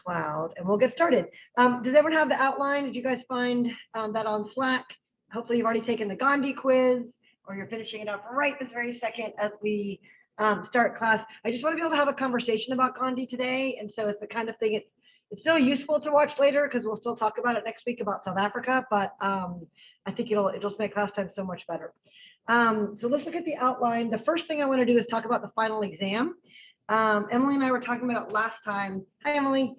cloud, and we'll get started. Does everyone have the outline? Did you guys find that on Slack? Hopefully you've already taken the Gandhi quiz, or you're finishing it up right this very second as we start class. I just want to be able to have a conversation about Gandhi today, and so it's the kind of thing it's still useful to watch later because we'll still talk about it next week about South Africa, but I think it'll just make class time so much better. So let's look at the outline. The first thing I want to do is talk about the final exam. Emily and I were talking about it last time. Hi, Emily,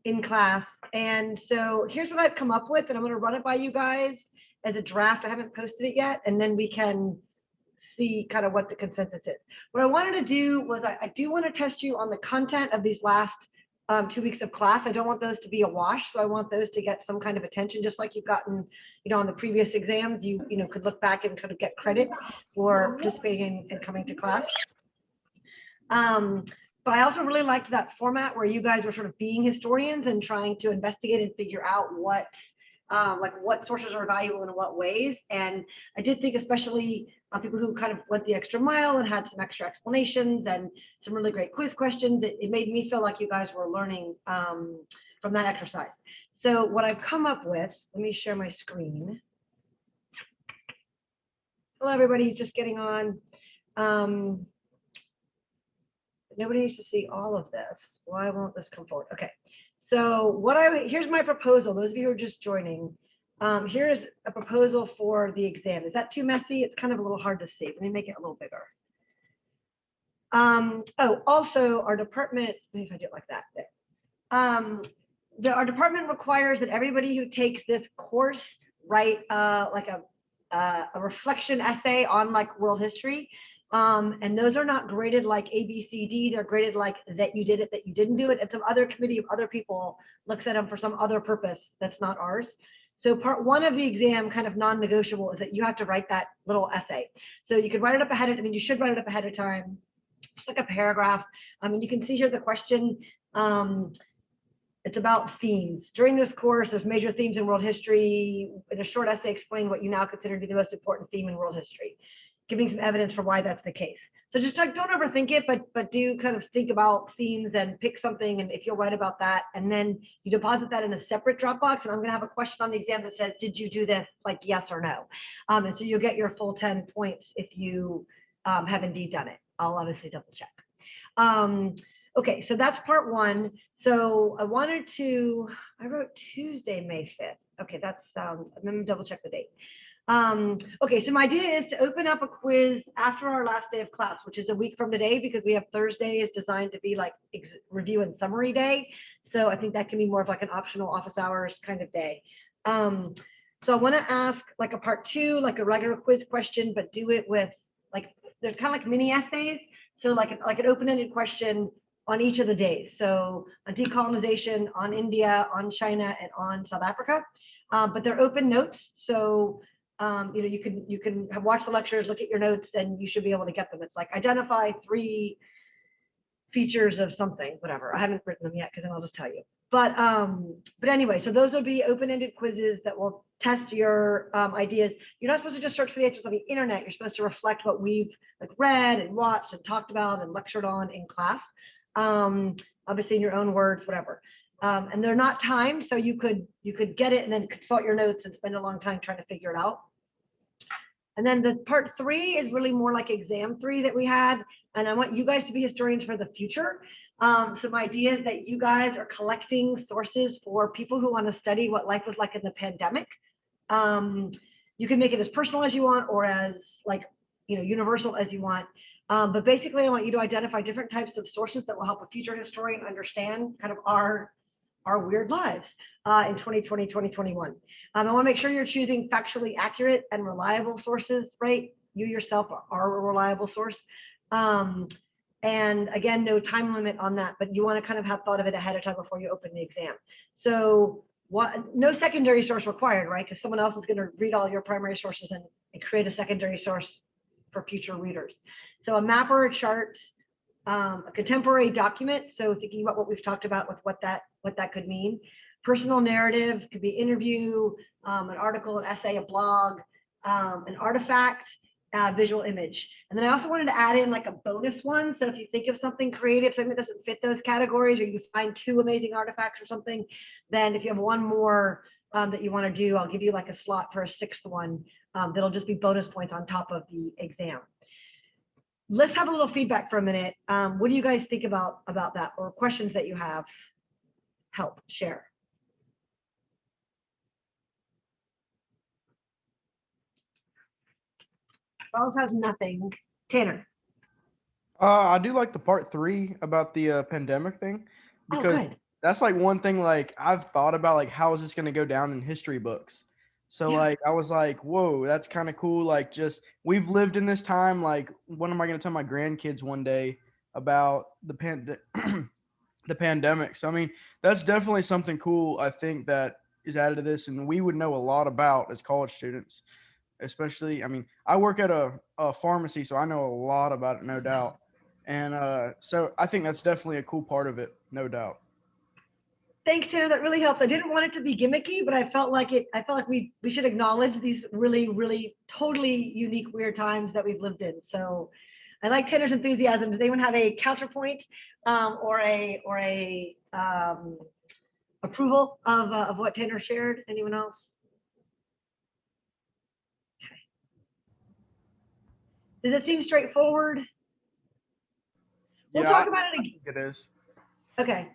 in class. And so here's what I've come up with, and I'm going to run it by you guys as a draft. I haven't posted it yet, and then we can see kind of what the consensus is. What I wanted to do was I do want to test you on the content of these last 2 weeks of class. I don't want those to be a wash, so I want those to get some kind of attention, just like you've gotten, on the previous exams. You could look back and kind of get credit for participating and coming to class. But I also really liked that format where you guys were sort of being historians and trying to investigate and figure out what sources are valuable in what ways. And I did think especially people who kind of went the extra mile and had some extra explanations and some really great quiz questions, it made me feel like you guys were learning from that exercise. So what I've come up with, let me share my screen. Hello, everybody who's just getting on. Nobody needs to see all of this. Why won't this come forward? Okay. So here's my proposal. Those of you who are just joining, here's a proposal for the exam. Is that too messy? It's kind of a little hard to see. Let me make it a little bigger. Also our department, maybe if I do it like that. There. Our department requires that everybody who takes this course write like a reflection essay on like world history. And those are not graded like A, B, C, D. They're graded like that you did it, that you didn't do it. And some other committee of other people looks at them for some other purpose that's not ours. So part one of the exam, kind of non-negotiable, is that you have to write that little essay. So you could write it up ahead of, you should write it up ahead of time, just like a paragraph. And you can see here the question. It's about themes. During this course, there's major themes in world history. In a short essay, explain what you now consider to be the most important theme in world history, giving some evidence for why that's the case. So just like, don't overthink it, but do kind of think about themes and pick something. And if you'll write about that, and then you deposit that in a separate Dropbox. And I'm going to have a question on the exam that says, did you do this? Like yes or no. And so you'll get your full 10 points if you have indeed done it. I'll obviously double check. Okay, so that's part one. So I wrote Tuesday, May 5th. Okay, that's, I'm going to double check the date. Okay, so my idea is to open up a quiz after our last day of class, which is a week from today, because we have Thursday is designed to be like review and summary day. So I think that can be more of like an optional office hours kind of day. So I want to ask like a part two, like a regular quiz question, but do it with like, they're kind of like mini essays. So like an open-ended question on each of the days. So on decolonization, on India, on China, and on South Africa. But they're open notes. So you can watch the lectures, look at your notes, and you should be able to get them. It's like identify 3 features of something, whatever. I haven't written them yet because then I'll just tell you. But anyway, so those will be open-ended quizzes that will test your ideas. You're not supposed to just search for the answers on the internet. You're supposed to reflect what we've like read and watched and talked about and lectured on in class. Obviously in your own words, whatever. And they're not timed, so you could get it and then consult your notes and spend a long time trying to figure it out. And then the part 3 is really more like exam 3 that we had, and I want you guys to be historians for the future. So my idea is that you guys are collecting sources for people who want to study what life was like in the pandemic. You can make it as personal as you want or as like universal as you want. But basically, I want you to identify different types of sources that will help a future historian understand kind of our weird lives in 2020, 2021. I want to make sure you're choosing factually accurate and reliable sources, right? You yourself are a reliable source. And again, no time limit on that, but you want to kind of have thought of it ahead of time before you open the exam. So no secondary source required, right? Because someone else is going to read all your primary sources and create a secondary source for future readers. So a map or a chart, a contemporary document. So thinking about what we've talked about with what that could mean. Personal narrative could be interview, an article, an essay, a blog, an artifact, visual image. And then I also wanted to add in like a bonus one. So if you think of something creative, something that doesn't fit those categories, or you find two amazing artifacts or something, then if you have one more that you want to do, I'll give you like a slot for a sixth one that'll just be bonus points on top of the exam. Let's have a little feedback for a minute. What do you guys think about that, or questions that you have? Help share. Charles has nothing. Tanner. I do like the part 3 about the pandemic thing, Oh, because good. that's like one thing like I've thought about, like how is this going to go down in history books. So Yeah. like I was like, whoa, that's kind of cool. Like just we've lived in this time. Like what am I going to tell my grandkids one day about the pandemic? So I mean, that's definitely something cool. I think that is added to this, and we would know a lot about as college students. Especially, I mean, I work at a pharmacy, so I know a lot about it, no doubt. And so I think that's definitely a cool part of it, no doubt. Thanks, Tanner. That really helps. I didn't want it to be gimmicky, but I felt like it. I felt like we should acknowledge these really, really, totally unique, weird times that we've lived in. So, I like Tanner's enthusiasm. Does anyone have a counterpoint or a approval of what Tanner shared? Anyone else? Does it seem straightforward? We'll Yeah, talk about it I again. think it is. Okay.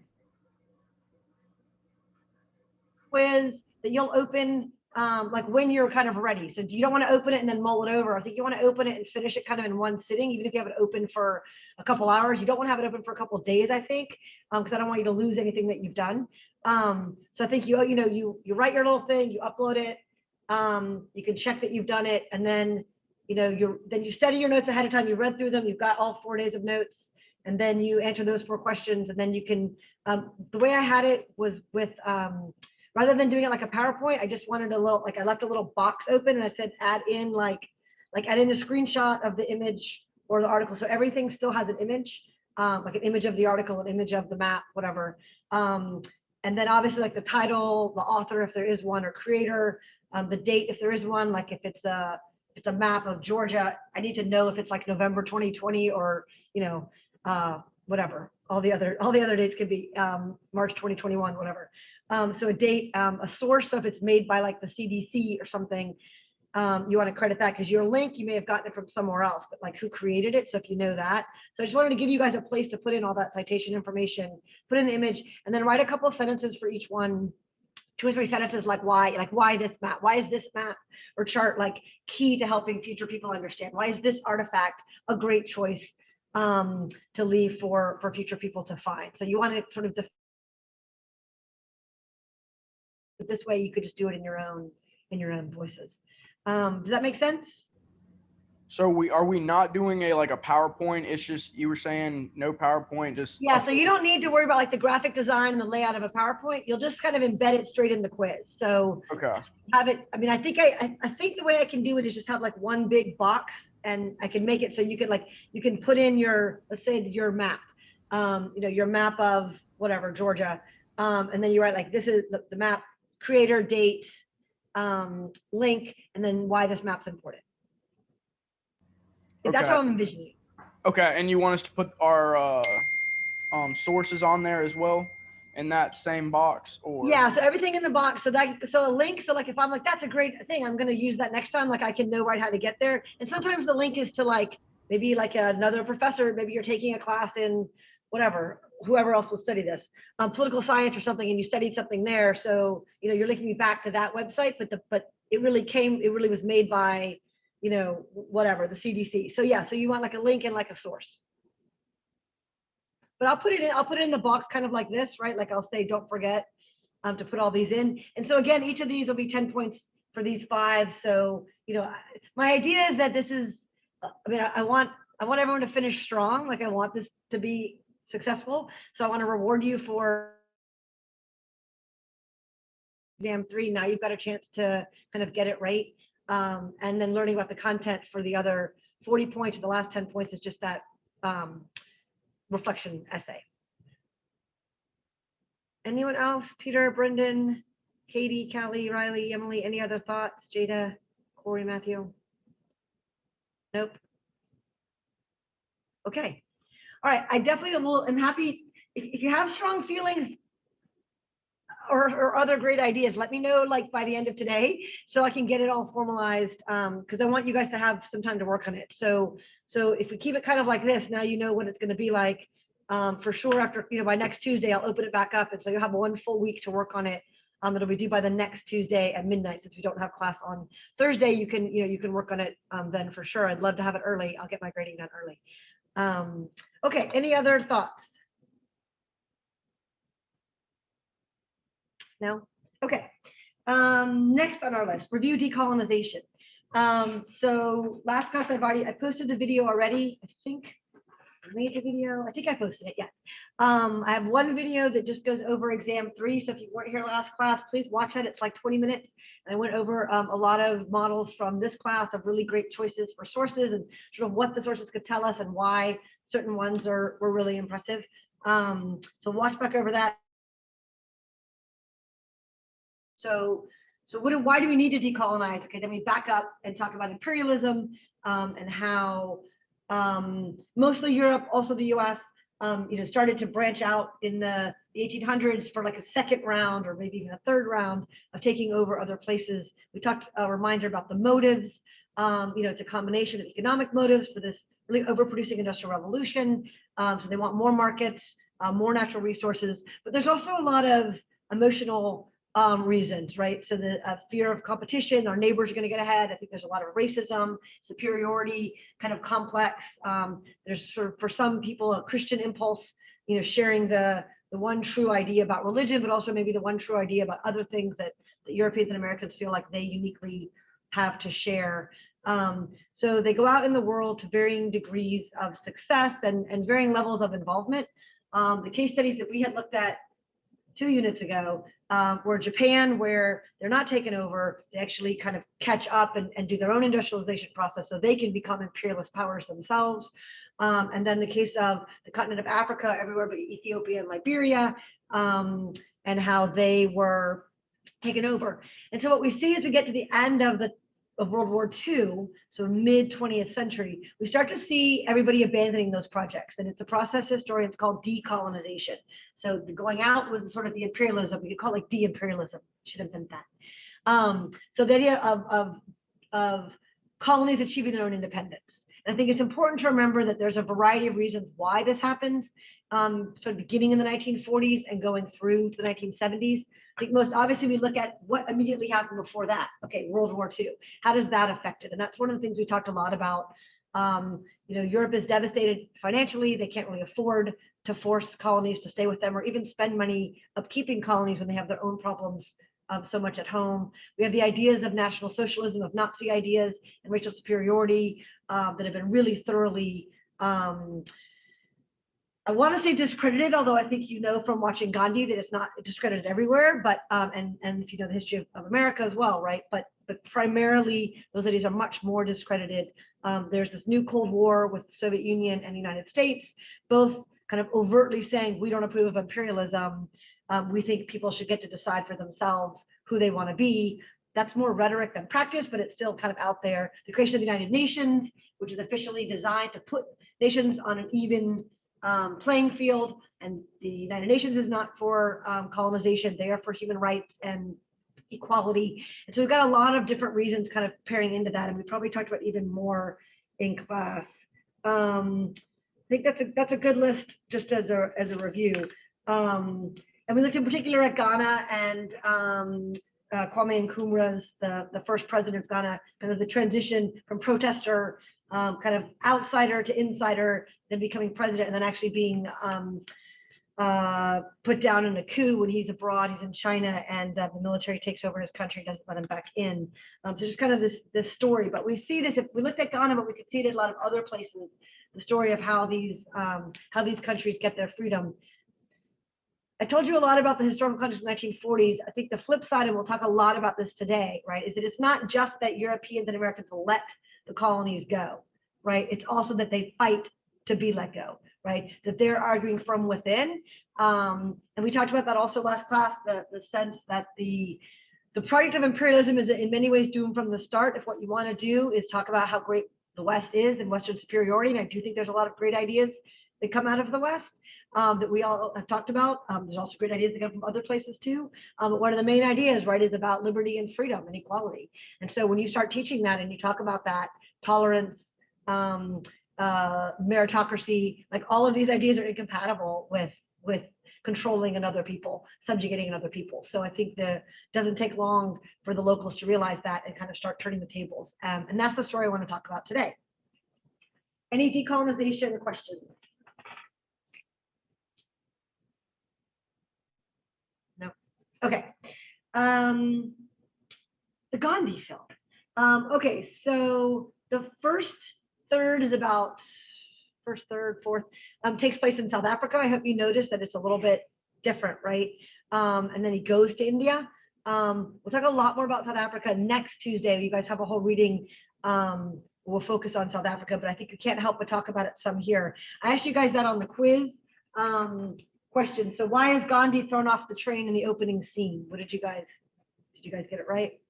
Quiz that you'll open like when you're kind of ready. So you don't want to open it and then mull it over. I think you want to open it and finish it kind of in one sitting, even if you have it open for a couple hours. You don't want to have it open for a couple of days, I think, because I don't want you to lose anything that you've done. So I think you write your little thing, you upload it, you can check that you've done it, and then you study your notes ahead of time. You read through them. You've got all 4 days of notes, and then you answer those 4 questions, and then you can. The way I had it was with rather than doing it like a PowerPoint, I just wanted a little, like I left a little box open and I said, add in add in a screenshot of the image or the article. So everything still has an image, like an image of the article, an image of the map, whatever. And then obviously like the title, the author, if there is one, or creator, the date, if there is one, like if it's a map of Georgia, I need to know if it's like November 2020 or, whatever. All the other dates could be March 2021, whatever. So a date, a source, so if it's made by like the CDC or something, you want to credit that, because your link, you may have gotten it from somewhere else, but like who created it. So if you know that. So I just wanted to give you guys a place to put in all that citation information, put in the image, and then write a couple of sentences for each one, 2 or 3 sentences, like why this map, why is this map or chart like key to helping future people understand, why is this artifact a great choice to leave for future people to find. So you want to sort of this way you could just do it in your own voices. Does that make sense? So are we not doing a PowerPoint? It's just you were saying no PowerPoint, just Yeah, so you don't need to worry about like the graphic design and the layout of a PowerPoint. You'll just kind of embed it straight in the quiz. So okay. have it. I mean, I think the way I can do it is just have like one big box, and I can make it so you can put in your, let's say your map, your map of whatever Georgia, and then you write like this is the map, creator, date, link, and then why this map's important. That's Okay. how I'm envisioning. Okay, and you want us to put our sources on there as well in that same box, or Yeah, so everything in the box. So a link. So like if I'm like, that's a great thing, I'm gonna use that next time. Like I can know right how to get there. And sometimes the link is to like maybe like another professor. Maybe you're taking a class in whatever, whoever else will study this, political science or something, and you studied something there. So you're linking me back to that website. But it really was made by whatever the CDC. So yeah, so you want like a link and like a source. But I'll put it in the box kind of like this, right? Like I'll say, don't forget to put all these in. And so again, each of these will be 10 points for these 5. So, my idea is that this is, I want everyone to finish strong. Like I want this to be successful. So I want to reward you for exam 3. Now you've got a chance to kind of get it right. And then learning about the content for the other 40 points. The last 10 points is just that reflection essay. Anyone else? Peter, Brendan, Katie, Callie, Riley, Emily, any other thoughts? Jada, Corey, Matthew? Nope. Okay. All right. I definitely am happy if you have strong feelings or other great ideas, let me know like by the end of today so I can get it all formalized. Because I want you guys to have some time to work on it. So if we keep it kind of like this, now you know what it's going to be like. For sure, after by next Tuesday, I'll open it back up, and so you'll have one full week to work on it. It'll be due by the next Tuesday at midnight. Since we don't have class on Thursday, you can work on it then for sure. I'd love to have it early. I'll get my grading done early. Okay. Any other thoughts? No? Okay. Next on our list, review decolonization. So last class I posted the video already. I think I made the video. I think I posted it. Yeah. I have one video that just goes over exam 3. So if you weren't here last class, please watch that. It's like 20 minutes. And I went over a lot of models from this class of really great choices for sources and sort of what the sources could tell us and why certain ones were really impressive. So watch back over that. So why do we need to decolonize? Okay, then we back up and talk about imperialism and how mostly Europe, also the US, started to branch out in the 1800s for like a second round or maybe even a third round of taking over other places. We talked a reminder about the motives. It's a combination of economic motives for this really overproducing industrial revolution. So they want more markets, more natural resources, but there's also a lot of emotional reasons, right? So the fear of competition, our neighbors are going to get ahead. I think there's a lot of racism, superiority, kind of complex. There's sort of, for some people, a Christian impulse, sharing the one true idea about religion, but also maybe the one true idea about other things that Europeans and Americans feel like they uniquely have to share. So they go out in the world to varying degrees of success and varying levels of involvement. The case studies that we had looked at 2 units ago were Japan, where they're not taken over, they actually kind of catch up and do their own industrialization process so they can become imperialist powers themselves. And then the case of the continent of Africa, everywhere but Ethiopia and Liberia, and how they were taken over. And so what we see as we get to the end of World War II, so mid 20th century, we start to see everybody abandoning those projects. And it's a process historians call decolonization. So going out was sort of the imperialism. We could call it like de-imperialism. Should have been that. So the idea of colonies achieving their own independence. And I think it's important to remember that there's a variety of reasons why this happens, sort of beginning in the 1940s and going through the 1970s. I think most obviously we look at what immediately happened before that. Okay, World War II. How does that affect it? And that's one of the things we talked a lot about. Europe is devastated financially. They can't really afford to force colonies to stay with them or even spend money upkeeping colonies when they have their own problems so much at home. We have the ideas of National Socialism, of Nazi ideas and racial superiority that have been really thoroughly I want to say discredited, although I think from watching Gandhi that it's not discredited everywhere, but and if you know the history of America as well, right? But primarily those ideas are much more discredited. There's this new Cold War with the Soviet Union and the United States, both kind of overtly saying we don't approve of imperialism. We think people should get to decide for themselves who they want to be. That's more rhetoric than practice, but it's still kind of out there. The creation of the United Nations, which is officially designed to put nations on an even playing field, and the United Nations is not for colonization, they are for human rights and equality. And so we've got a lot of different reasons kind of pairing into that, and we probably talked about even more in class. I think that's a good list just as a review. And we looked in particular at Ghana and Kwame Nkrumah's, the first president of Ghana, kind of the transition from protester, kind of outsider to insider, then becoming president, and then actually being put down in a coup when he's abroad. He's in China, and the military takes over his country, doesn't let him back in. So just kind of this story. But we see this if we looked at Ghana, but we could see it in a lot of other places. The story of how these countries get their freedom. I told you a lot about the historical context of the 1940s. I think the flip side, and we'll talk a lot about this today, right, is that it's not just that Europeans and Americans let the colonies go, right? It's also that they fight to be let go, right? That they're arguing from within. And we talked about that also last class, the sense that the project of imperialism is in many ways doomed from the start. If what you want to do is talk about how great the West is and Western superiority. And I do think there's a lot of great ideas that come out of the West that we all have talked about. There's also great ideas that come from other places too. But one of the main ideas, right, is about liberty and freedom and equality. And so when you start teaching that and you talk about that, tolerance, meritocracy, like all of these ideas are incompatible with controlling another people, subjugating another people. So I think that it doesn't take long for the locals to realize that and kind of start turning the tables. And that's the story I want to talk about today. Any decolonization questions? No. Okay. The Gandhi film. Okay, so the first third is about first, third, fourth, takes place in South Africa. I hope you notice that it's a little bit different, right? And then he goes to India. We'll talk a lot more about South Africa next Tuesday. You guys have a whole reading. We'll focus on South Africa, but I think you can't help but talk about it some here. I asked you guys that on the quiz question. So why is Gandhi thrown off the train in the opening scene? What did you guys get it right?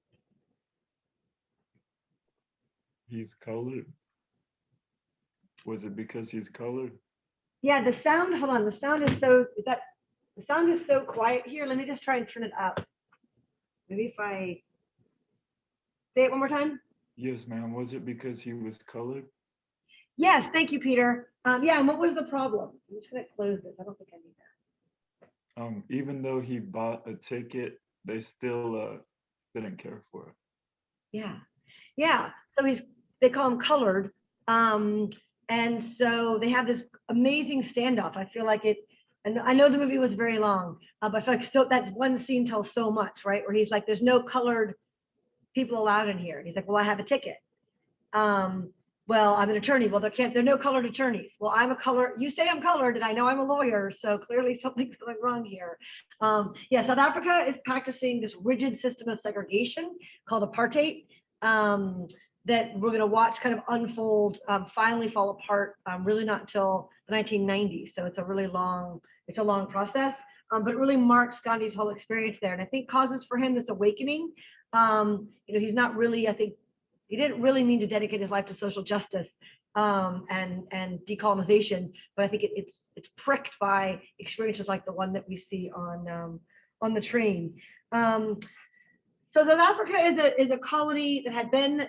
He's colored. Was it because he's colored? Yeah, the sound, hold on, the sound is so, the sound is so quiet here. Let me just try and turn it up. Maybe if I say it one more time. Yes, ma'am. Was it because he was colored? Yes, thank you, Peter. Yeah, and what was the problem? I'm just gonna close this. I don't think I need that. Even though he bought a ticket, they still didn't care for it. Yeah. So they call him colored. And so they have this amazing standoff. I feel like it, and I know the movie was very long, but I feel like still that one scene tells so much, right? Where he's like, there's no colored people allowed in here. And he's like, well, I have a ticket. Well, I'm an attorney. Well, there are no colored attorneys. Well, I'm a color. You say I'm colored, and I know I'm a lawyer, so clearly something's going wrong here. Yeah, South Africa is practicing this rigid system of segregation called apartheid that we're going to watch kind of unfold, finally fall apart. Really not until the 1990s, so it's a long process. But it really marks Gandhi's whole experience there, and I think causes for him this awakening. He's not really, I think, he didn't really mean to dedicate his life to social justice and decolonization, but I think it's pricked by experiences like the one that we see on the train. So South Africa is a colony that had been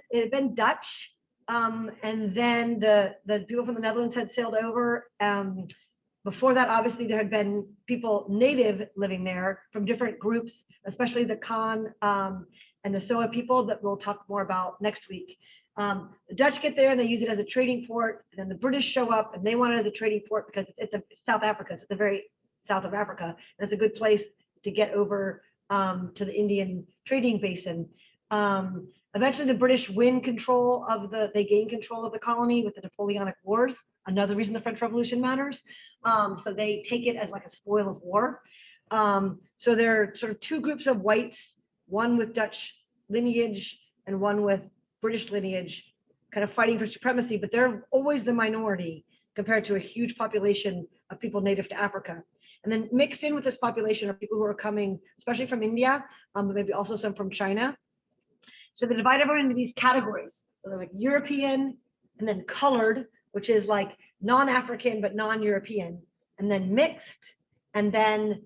Dutch, and then the people from the Netherlands had sailed over. Before that, obviously, there had been people native living there from different groups, especially the Khan and the Soa people that we'll talk more about next week. The Dutch get there and they use it as a trading port, and then the British show up and they want it as a trading port because it's at South Africa. It's at the very south of Africa. And it's a good place to get over to the Indian trading basin. Eventually, the British gain control of the colony with the Napoleonic Wars. Another reason the French Revolution matters. So they take it as like a spoil of war. So there are sort of two groups of whites, one with Dutch lineage and one with British lineage, kind of fighting for supremacy, but they're always the minority compared to a huge population of people native to Africa. And then mixed in with this population are people who are coming, especially from India, but maybe also some from China. So they divide everyone into these categories. So they're like European, and then colored, which is like non-African but non-European, and then mixed, and then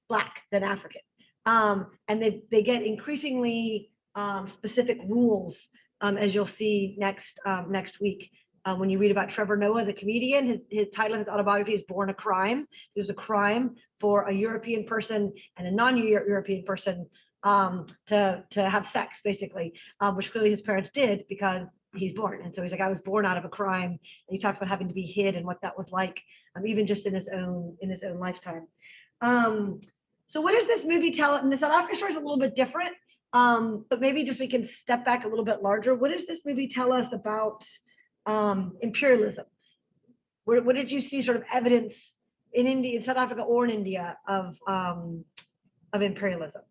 Black, then African. And they get increasingly specific rules, as you'll see next week. When you read about Trevor Noah, the comedian, his title of his autobiography is Born a Crime. It was a crime for a European person and a non-European person to have sex, basically, which clearly his parents did because he's born. And so he's like, I was born out of a crime. And he talks about having to be hid and what that was like, even just in his own lifetime. So what does this movie tell? And the South Africa story is a little bit different, but maybe just we can step back a little bit larger. What does this movie tell us about imperialism? What did you see sort of evidence in India, in South Africa or in India of imperialism?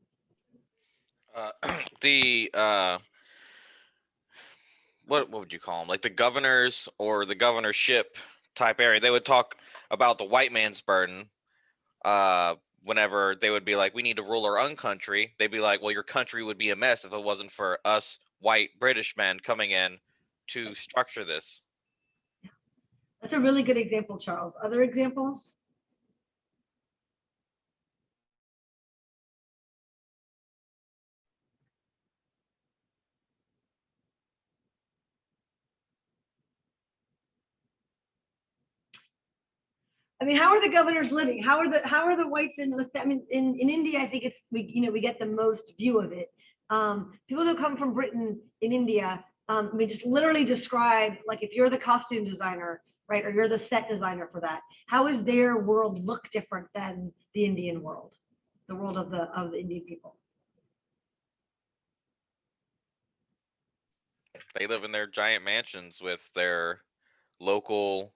What would you call them? Like the governors or the governorship type area. They would talk about the white man's burden. Whenever they would be like, we need to rule our own country, they'd be like, well, your country would be a mess if it wasn't for us white British men coming in to structure this. That's a really good example, Charles. Other examples? I mean, how are the governors living? How are the whites in, I mean, in India, I think it's, we get the most view of it. People who come from Britain in India, I mean, just literally describe, like, if you're the costume designer, right, or you're the set designer for that, how is their world look different than the Indian world, the world of the Indian people? They live in their giant mansions with their local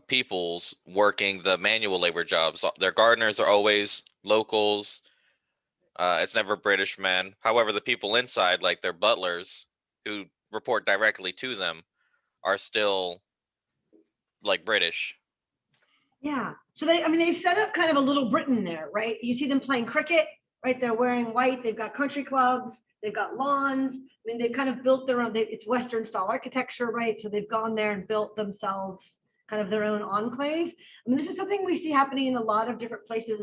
peoples working the manual labor jobs. Their gardeners are always locals. It's never British men. However, the people inside, like their butlers, who report directly to them, are still like British. Yeah. So I mean, they've set up kind of a little Britain there, right? You see them playing cricket, right? They're wearing white. They've got country clubs. They've got lawns. I mean, they've kind of built their own, it's Western style architecture, right? So they've gone there and built themselves kind of their own enclave. I mean, this is something we see happening in a lot of different places,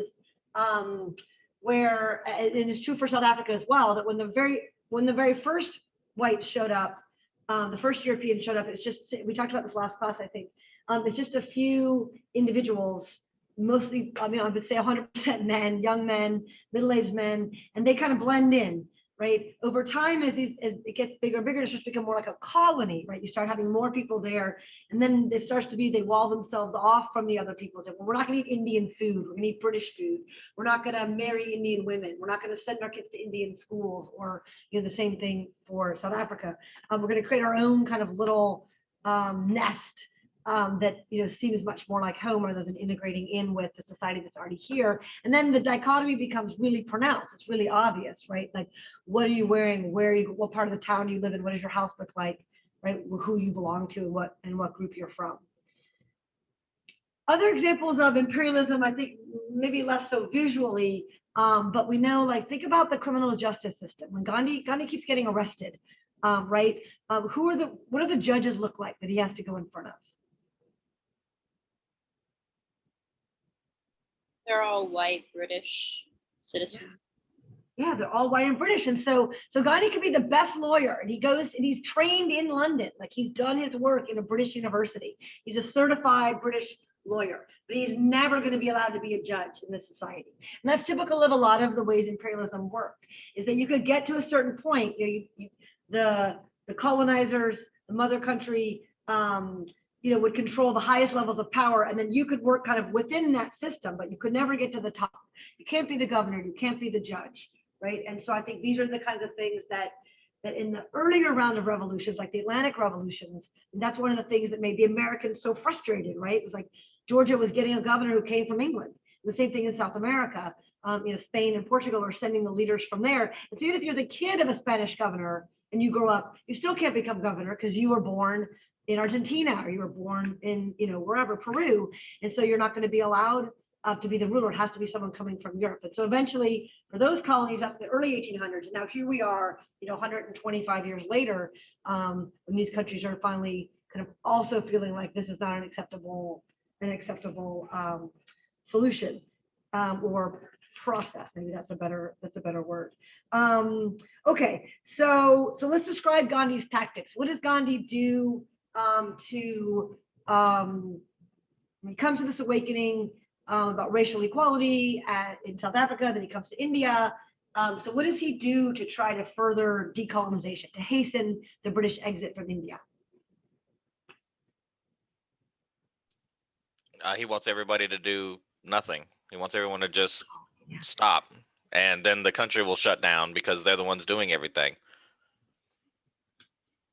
where, and it's true for South Africa as well, that when the very first whites showed up, the first Europeans showed up, it's just, we talked about this last class, I think. It's just a few individuals, mostly, I mean, I would say 100% men, young men, middle-aged men, and they kind of blend in, right? Over time, as it gets bigger and bigger, it starts to become more like a colony, right? You start having more people there, and then it starts to be, they wall themselves off from the other people. Say, well, we're not going to eat Indian food. We're going to eat British food. We're not going to marry Indian women. We're not going to send our kids to Indian schools, or, you know, the same thing for South Africa. We're going to create our own kind of little nest that, you know, seems much more like home rather than integrating in with the society that's already here. And then the dichotomy becomes really pronounced. It's really obvious, right? Like, what are you wearing? Where are you? What part of the town do you live in? What does your house look like? Right? Who you belong to, and what group you're from. Other examples of imperialism, I think maybe less so visually, but we know, like, think about the criminal justice system. When Gandhi keeps getting arrested, right? What do the judges look like that he has to go in front of? They're all white British citizens. Yeah, they're all white and British. And so Gandhi could be the best lawyer, and he goes and he's trained in London. Like, he's done his work in a British university. He's a certified British lawyer, but he's never going to be allowed to be a judge in this society. And that's typical of a lot of the ways imperialism worked, is that you could get to a certain point, you know, the colonizers, the mother country, you know, would control the highest levels of power, and then you could work kind of within that system, but you could never get to the top. You can't be the governor, you can't be the judge, right? And so I think these are the kinds of things that in the earlier round of revolutions, like the Atlantic revolutions, and that's one of the things that made the Americans so frustrated, right? It was like Georgia was getting a governor who came from England. The same thing in South America. You know, Spain and Portugal are sending the leaders from there. And so even if you're the kid of a Spanish governor and you grow up, you still can't become governor because you were born in Argentina, or you were born in, you know, wherever, Peru. And so you're not going to be allowed to be the ruler. It has to be someone coming from Europe. And so eventually, for those colonies, that's the early 1800s. And now here we are, you know, 125 years later, when these countries are finally kind of also feeling like this is not an acceptable solution, or process. Maybe that's a better word. Okay, so let's describe Gandhi's tactics. What does Gandhi do when he comes to this awakening about racial equality in South Africa? Then he comes to India. So what does he do to try to further decolonization, to hasten the British exit from India? He wants everybody to do nothing. He wants everyone to just stop, and then the country will shut down because they're the ones doing everything.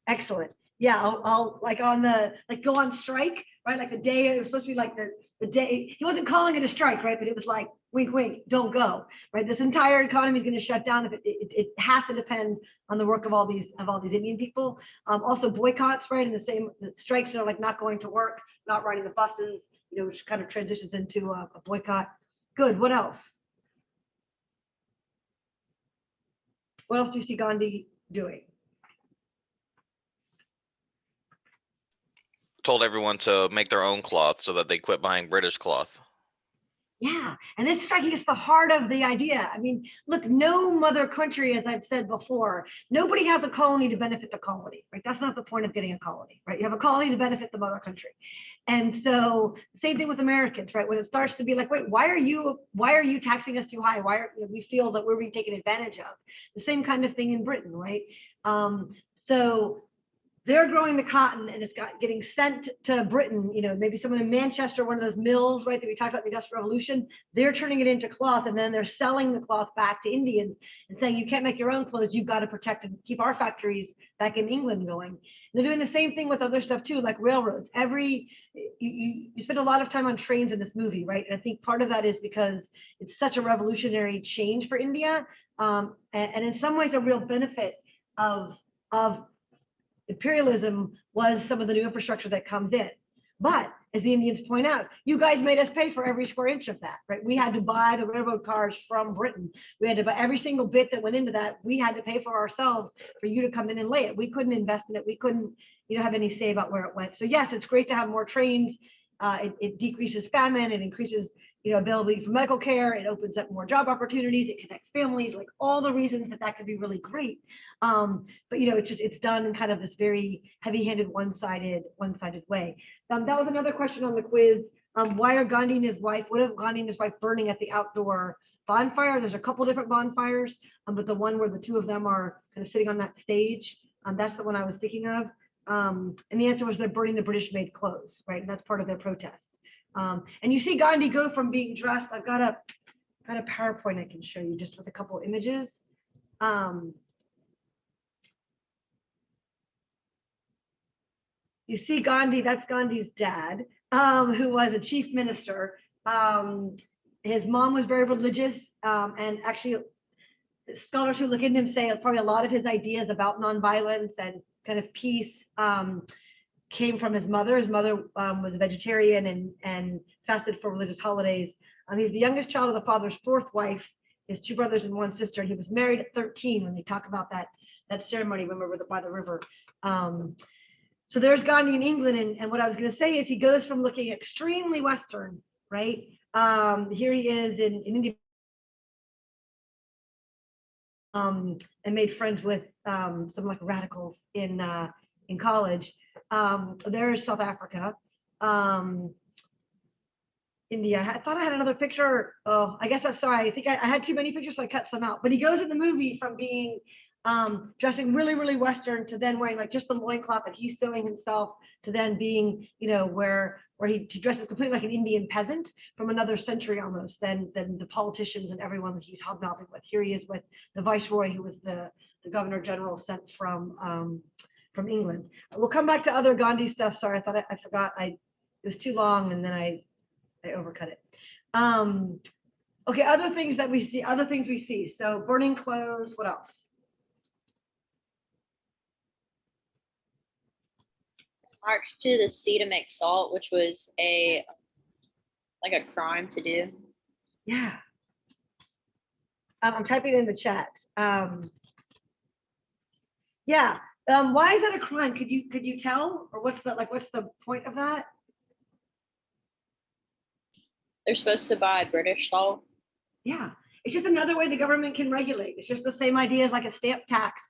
Excellent. Yeah, I'll like on the, like, go on strike, right? Like the day, it was supposed to be like the day, he wasn't calling it a strike, right? But it was like, wink, wink, don't go, right? This entire economy is going to shut down. If it has to depend on the work of all these Indian people. Also boycotts, right? And the strikes are like not going to work, not riding the buses, you know, which kind of transitions into a boycott. Good. What else? What else do you see Gandhi doing? told everyone to make their own cloth so that they quit buying British cloth. Yeah, and this is striking us the heart of the idea. I mean, look, no mother country, as I've said before, nobody has a colony to benefit the colony, right? That's not the point of getting a colony, right? You have a colony to benefit the mother country. And so same thing with Americans, right? When it starts to be like, wait, why are you taxing us too high? Why are we feel that we're being taken advantage of? The same kind of thing in Britain, right? So they're growing the cotton and it's getting sent to Britain, maybe someone in Manchester, one of those mills, right, that we talked about in the Industrial Revolution, they're turning it into cloth and then they're selling the cloth back to Indians and saying, you can't make your own clothes, you've got to protect and keep our factories back in England going. And they're doing the same thing with other stuff too, like railroads. You spend a lot of time on trains in this movie, right? And I think part of that is because it's such a revolutionary change for India. And in some ways a real benefit of imperialism was some of the new infrastructure that comes in. But as the Indians point out, you guys made us pay for every square inch of that, right? We had to buy the railroad cars from Britain. We had to buy every single bit that went into that. We had to pay for ourselves for you to come in and lay it. We couldn't invest in it. We couldn't, have any say about where it went. So yes, it's great to have more trains. It decreases famine. It increases availability for medical care. It opens up more job opportunities. It connects families, like all the reasons that could be really great. But it's done in kind of this very heavy-handed, one-sided way. That was another question on the quiz. Why are Gandhi and his wife? What if Gandhi and his wife burning at the outdoor bonfire? There's a couple different bonfires, but the one where the two of them are kind of sitting on that stage, that's the one I was thinking of. And the answer was they're burning the British-made clothes, right? And that's part of their protest. And you see Gandhi go from being dressed. I've got a PowerPoint I can show you just with a couple images. You see Gandhi, that's Gandhi's dad, who was a chief minister. His mom was very religious, and actually scholars who look into him say probably a lot of his ideas about nonviolence and kind of peace came from his mother. His mother was a vegetarian and fasted for religious holidays. He's the youngest child of the father's fourth wife. He has two brothers and one sister. And he was married at 13 when they talk about that ceremony when we were by the river. So there's Gandhi in England. And what I was going to say is he goes from looking extremely Western, right? Here he is in India. And made friends with some like radicals in college. There's South Africa, India. I thought I had another picture. Oh, I guess that's sorry. I think I had too many pictures, so I cut some out. But he goes in the movie from being dressing really, really Western to then wearing like just the loincloth that he's sewing himself to then being, where he dresses completely like an Indian peasant from another century almost than the politicians and everyone that he's hobnobbing with. Here he is with the viceroy, who was the governor general sent from England. We'll come back to other Gandhi stuff. Sorry, I thought I forgot. It was too long and then I overcut it. Okay, other things we see. So burning clothes, what else? March to the sea to make salt, which was a crime to do. Yeah. I'm typing in the chat. Yeah. Why is that a crime? Could you tell? Or what's the point of that? They're supposed to buy British salt. Yeah. It's just another way the government can regulate. It's just the same idea as like a stamp tax.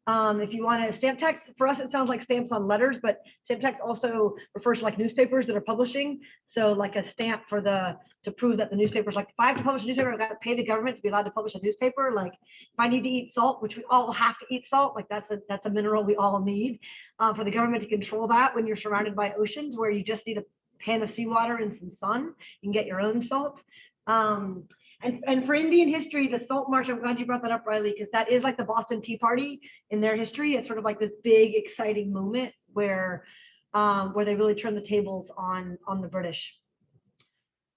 If you want a stamp tax, for us, it sounds like stamps on letters, but stamp tax also refers to like newspapers that are publishing. So like a stamp to prove that the newspaper's like, if I have to publish a newspaper, I've got to pay the government to be allowed to publish a newspaper. Like if I need to eat salt, which we all have to eat salt, like that's a mineral we all need, for the government to control that when you're surrounded by oceans where you just need a pan of seawater and some sun, you can get your own salt. And for Indian history, the Salt March, I'm glad you brought that up, Riley, because that is like the Boston Tea Party in their history. It's sort of like this big, exciting moment where they really turn the tables on the British.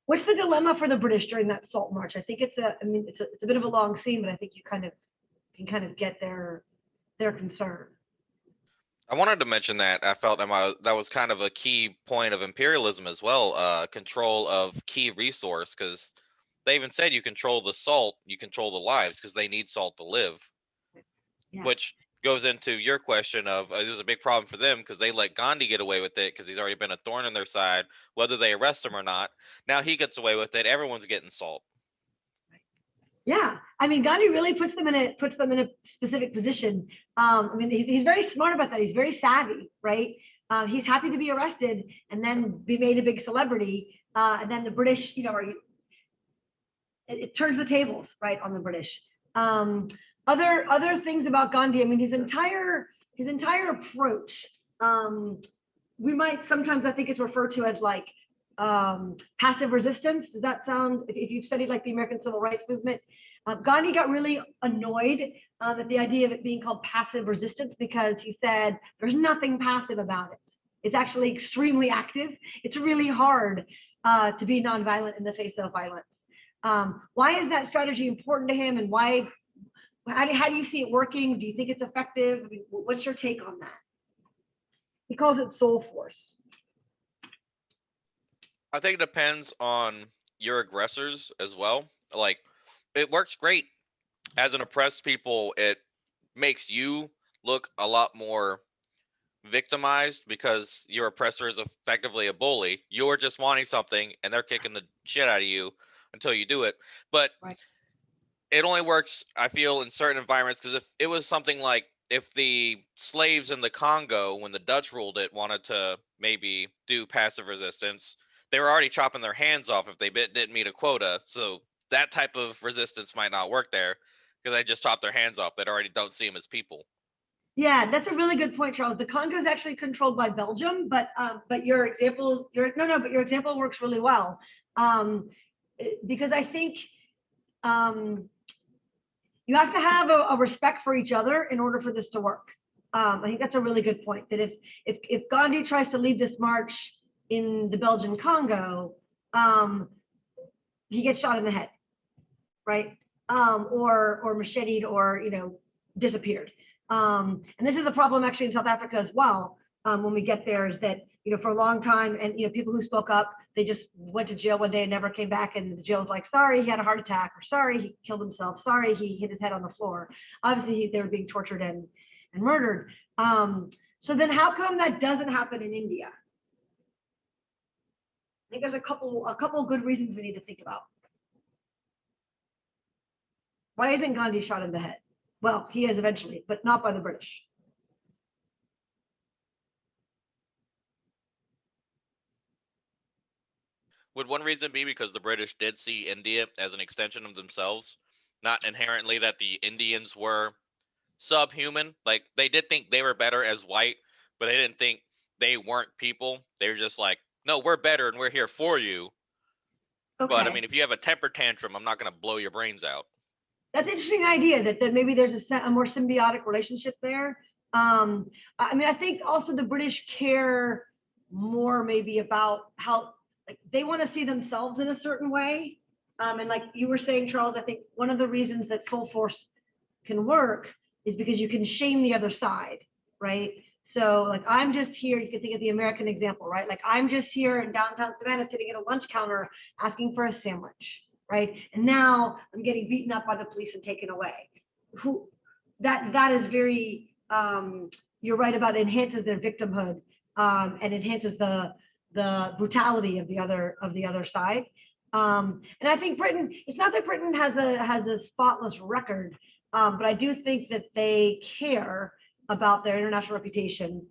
What's the dilemma for the British during that Salt March? I think it's a bit of a long scene, but I think you can kind of get their concern. I wanted to mention that I felt that was kind of a key point of imperialism as well, control of key resource, because they even said you control the salt, you control the lives, because they need salt to live. Yeah. Which goes into your question of it was a big problem for them because they let Gandhi get away with it because he's already been a thorn in their side, whether they arrest him or not. Now he gets away with it. Everyone's getting salt. Yeah, I mean, Gandhi really puts them in a specific position. I mean, he's very smart about that. He's very savvy, right? He's happy to be arrested and then be made a big celebrity, and then the British, it turns the tables, right, on the British. Other things about Gandhi. I mean, his entire approach. We might sometimes, I think, it's referred to as like passive resistance. Does that sound? If you've studied like the American Civil Rights Movement, Gandhi got really annoyed at the idea of it being called passive resistance because he said there's nothing passive about it. It's actually extremely active. It's really hard to be nonviolent in the face of violence. Why is that strategy important to him, and why? How do you see it working? Do you think it's effective? I mean, what's your take on that? He calls it soul force. I think it depends on your aggressors as well. Like, it works great as an oppressed people. It makes you look a lot more victimized because your oppressor is effectively a bully. You're just wanting something and they're kicking the shit out of you until you do it. But Right. It only works, I feel, in certain environments, because if it was something like if the slaves in the Congo, when the Dutch ruled it, wanted to maybe do passive resistance, they were already chopping their hands off if they didn't meet a quota. So that type of resistance might not work there because they just chop their hands off. They already don't see them as people. Yeah, that's a really good point, Charles. The Congo is actually controlled by Belgium, but your example, but your example works really well, because I think you have to have a respect for each other in order for this to work. I think that's a really good point. That if Gandhi tries to lead this march in the Belgian Congo, he gets shot in the head, right? Or macheted, or disappeared. And this is a problem actually in South Africa as well. When we get there, is that for a long time, and people who spoke up, they just went to jail one day and never came back, and the jail was like, sorry, he had a heart attack, or sorry, he killed himself, sorry, he hit his head on the floor. Obviously they were being tortured and murdered. So then how come that doesn't happen in India? I think there's a couple of good reasons we need to think about. Why isn't Gandhi shot in the head? Well, he is eventually, but not by the British. Would one reason be because the British did see India as an extension of themselves, not inherently that the Indians were subhuman? Like, they did think they were better as white, but they didn't think they weren't people. They were just like, no, we're better and we're here for you. Okay. But I mean, if you have a temper tantrum, I'm not going to blow your brains out. That's an interesting idea, that maybe there's a more symbiotic relationship there. I mean, I think also the British care more maybe about how, like, they want to see themselves in a certain way. And like you were saying, Charles, I think one of the reasons that soul force can work is because you can shame the other side, right? So like, I'm just here, you can think of the American example, right? Like, I'm just here in downtown Savannah sitting at a lunch counter asking for a sandwich, right? And now I'm getting beaten up by the police and taken away. That is very, you're right about, it enhances their victimhood, and enhances the brutality of the other side. And I think Britain, it's not that Britain has a spotless record, but I do think that they care about their international reputation.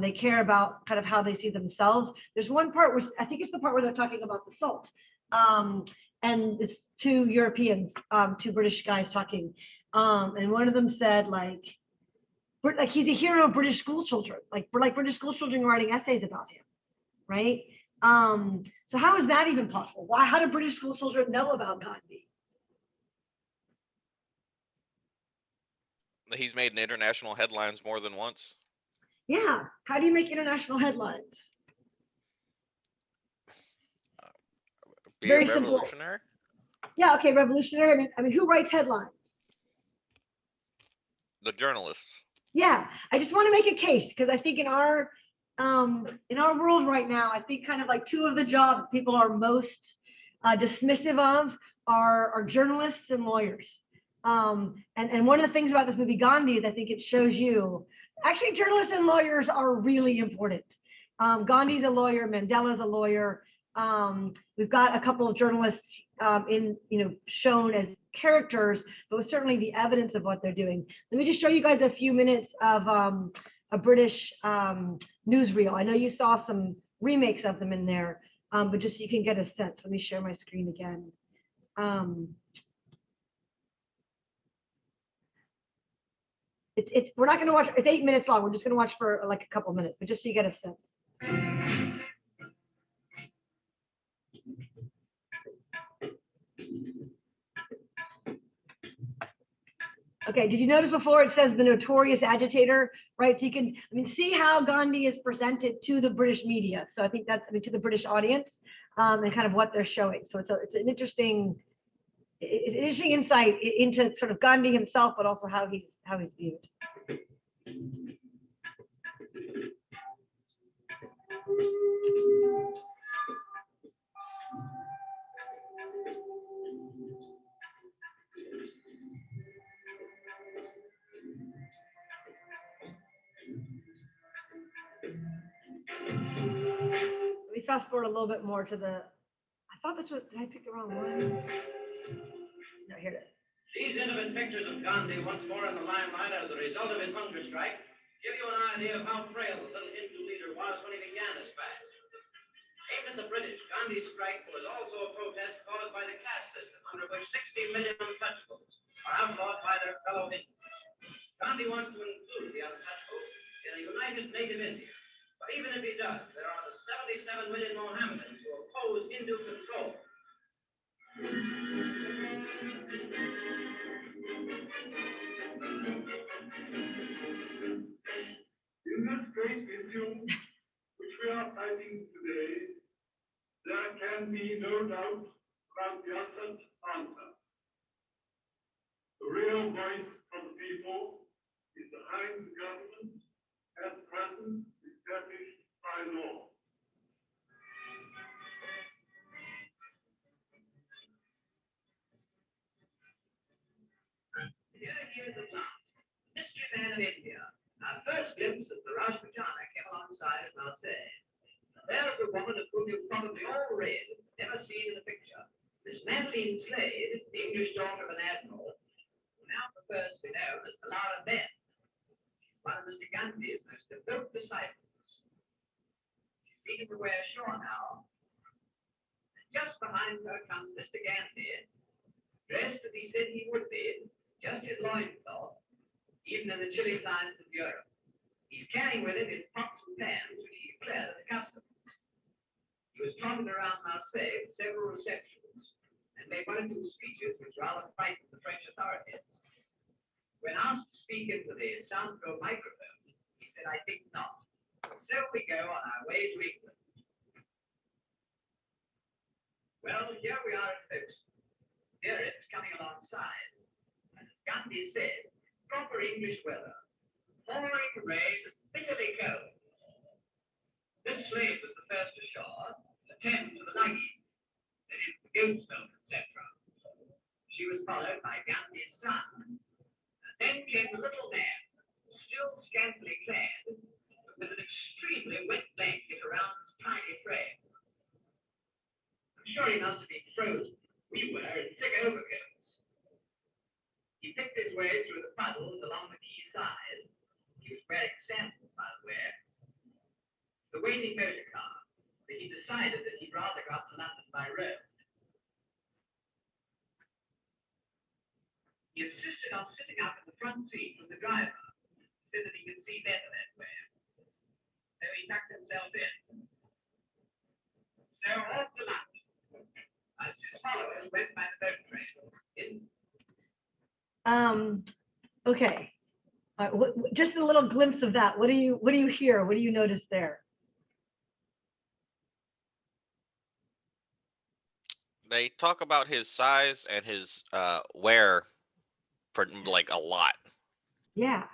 They care about kind of how they see themselves. There's one part which I think it's the part where they're talking about the salt. And it's two Europeans, two British guys talking. And one of them said, like he's a hero of British school children, like British school children writing essays about him, right? So how is that even possible? How do British school children know about Gandhi? He's made international headlines more than once. Yeah. How do you make international headlines? Be Very a simple. revolutionary? Yeah, okay, revolutionary. I mean, who writes headlines? The journalists. Yeah, I just want to make a case, because I think in our world right now, I think kind of like two of the jobs people are most dismissive of are journalists and lawyers. And one of the things about this movie Gandhi is I think it shows you actually journalists and lawyers are really important. Gandhi's a lawyer, Mandela's a lawyer. We've got a couple of journalists shown as characters, but certainly the evidence of what they're doing. Let me just show you guys a few minutes of a British newsreel. I know you saw some remakes of them in there, but just so you can get a sense. Let me share my screen again. We're not going to watch. It's 8 minutes long. We're just going to watch for like a couple minutes, but just so you get a sense. Okay, did you notice before it says the notorious agitator, right? So you can, see how Gandhi is presented to the British media. So I think that's, to the British audience, and kind of what they're showing. So it's an interesting insight into sort of Gandhi himself, but also how he's viewed. Let me fast forward a little bit more to the, I thought this was, did I pick the wrong one? No, here it is. These intimate pictures of Gandhi once more in the limelight as the result of his hunger strike give you an idea of how frail the little Hindu leader was when he began his fast. Aimed at the British, Gandhi's strike was also a protest caused by the caste system under which 60 million untouchables are outlawed by their fellow Hindus. Gandhi wants to include the untouchables in a united native India. But even if he does, there are the 77 million Mohammedans who oppose Hindu control. In this great issue which we are fighting today, there can be no doubt about the ultimate answer. The real voice of the people is behind the government at present established by law. Here's the plant. Mystery Man of India. Our first glimpse of the Rajputana came alongside at Marseille. There's the woman of whom you've probably all read, never seen in a picture. This Madeleine Slade, the English daughter of an admiral, who now prefers to be known as Lara Ben, one of Mr. Gandhi's most devout disciples. She's leading the way ashore now. And just behind her comes Mr. Gandhi, dressed as he said he would be, just his loincloth, even in the chilly climes of Europe. He's carrying with him his pots and pans, which he declared at the customs. He was trotted around Marseille at several receptions and made one or two speeches which rather frightened the French authorities. When asked to speak into the soundproof microphone, he said, "I think not." So we go on our way to England. Well, here we are at Folkestone. Here it's coming alongside. As Gandhi said, proper English weather. Pouring rain, bitterly cold. This slave was the first ashore, to tend to the luggage, that is, the goat's milk, etc. She was followed by Gandhi's son. And then came the little man, still scantily clad, but with an extremely wet blanket around his tiny frame. I'm sure he must have been frozen. We were in thick overcoats. He picked his way through the puddles along the quay side. He was wearing sandals, by the way. The waiting motor car, but he decided that he'd rather go up to London by road. He insisted on sitting up in the front seat with the driver, so that he could see better that way. So he tucked himself in. So off to London, as his followers went by the boat train. Okay. Just a little glimpse of that. What do you hear? What do you notice there? They talk about his size and his wear for like a lot. Yeah.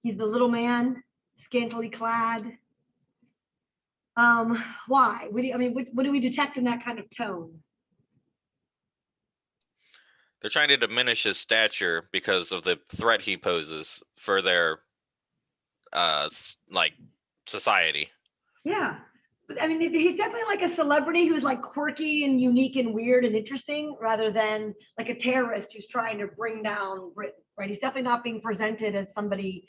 He's the little man, scantily clad. Why? What do we detect in that kind of tone? They're trying to diminish his stature because of the threat he poses for their like society. Yeah. But I mean, he's definitely like a celebrity who's like quirky and unique and weird and interesting rather than like a terrorist who's trying to bring down Britain, right? He's definitely not being presented as somebody